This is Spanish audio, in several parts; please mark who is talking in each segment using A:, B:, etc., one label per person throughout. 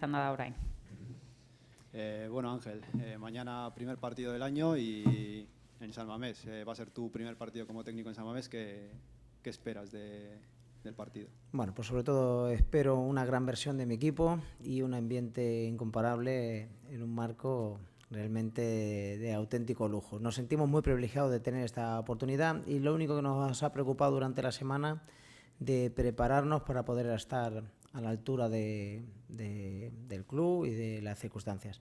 A: izan da orain.
B: Bueno, Ángel, mañana primer partido del año y en San Mamés. Va a ser tu primer partido como técnico en San Mamés. ¿Qué esperas del partido?
C: Bueno, pues sobre todo espero una gran versión de mi equipo y un ambiente incomparable en un marco realmente de auténtico lujo. Nos sentimos muy privilegiados de tener esta oportunidad y lo único que nos ha preocupado durante la semana de prepararnos para poder estar a la altura del club y de las circunstancias.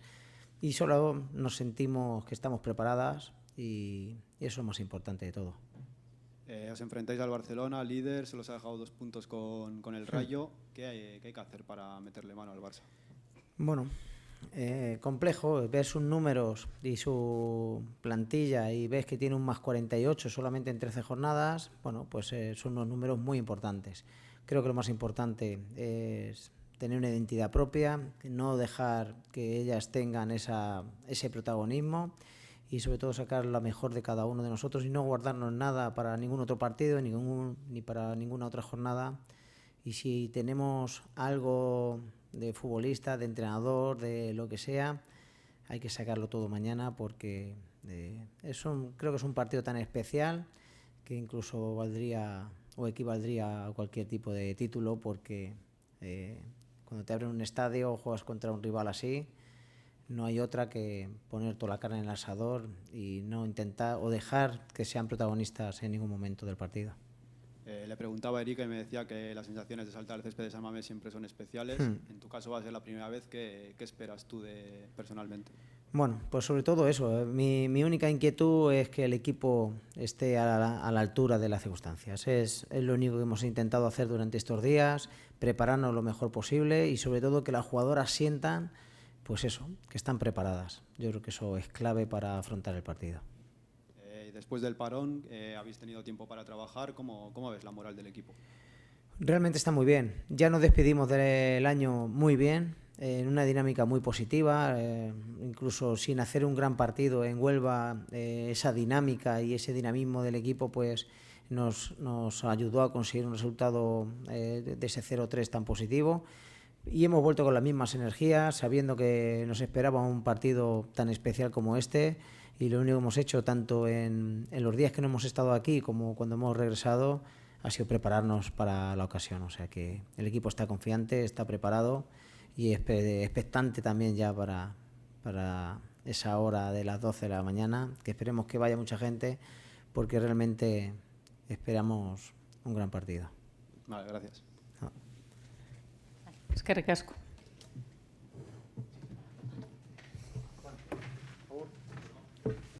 C: Y solo nos sentimos que estamos preparadas y eso es lo más importante de todo.
B: Os enfrentáis al Barcelona, líder, se los ha dejado 2 puntos con el Rayo. ¿Qué hay que hacer para meterle mano al Barça?
C: Bueno, complejo, ves sus números y su plantilla y ves que tiene un más 48 solamente en 13 jornadas, bueno, pues son unos números muy importantes. Creo que lo más importante es tener una identidad propia, no dejar que ellas tengan ese protagonismo y sobre todo sacar lo mejor de cada uno de nosotros y no guardarnos nada para ningún otro partido ni para ninguna otra jornada. Y si tenemos algo de futbolista, de entrenador, de lo que sea, hay que sacarlo todo mañana porque creo que es un partido tan especial que incluso valdría o equivaldría a cualquier tipo de título porque cuando te abren un estadio o juegas contra un rival así, no hay otra que poner toda la carne en el asador y no intentar o dejar que sean protagonistas en ningún momento del partido.
B: Le preguntaba a Erika y me decía que las sensaciones de saltar al césped de San Mamés siempre son especiales. En tu caso va a ser la primera vez. ¿Qué esperas tú personalmente?
C: Bueno, pues sobre todo eso. Mi única inquietud es que el equipo esté a la altura de las circunstancias. Es lo único que hemos intentado hacer durante estos días, prepararnos lo mejor posible y sobre todo que las jugadoras sientan, pues eso, que están preparadas. Yo creo que eso es clave para afrontar el partido.
B: Después del parón, habéis tenido tiempo para trabajar. ¿Cómo ves la moral del equipo?
C: Realmente está muy bien. Ya nos despedimos del año muy bien, en una dinámica muy positiva, incluso sin hacer un gran partido en Huelva, esa dinámica y ese dinamismo del equipo pues nos ayudó a conseguir un resultado de ese 0-3 tan positivo. Y hemos vuelto con las mismas energías, sabiendo que nos esperaba un partido tan especial como este. Y lo único que hemos hecho, tanto en los días que no hemos estado aquí como cuando hemos regresado, ha sido prepararnos para la ocasión. O sea que el equipo está confiante, está preparado y expectante también ya para esa hora de las 12 de la mañana, que esperemos que vaya mucha gente, porque realmente esperamos un gran partido.
B: Vale, gracias.
A: Eskerrik asko.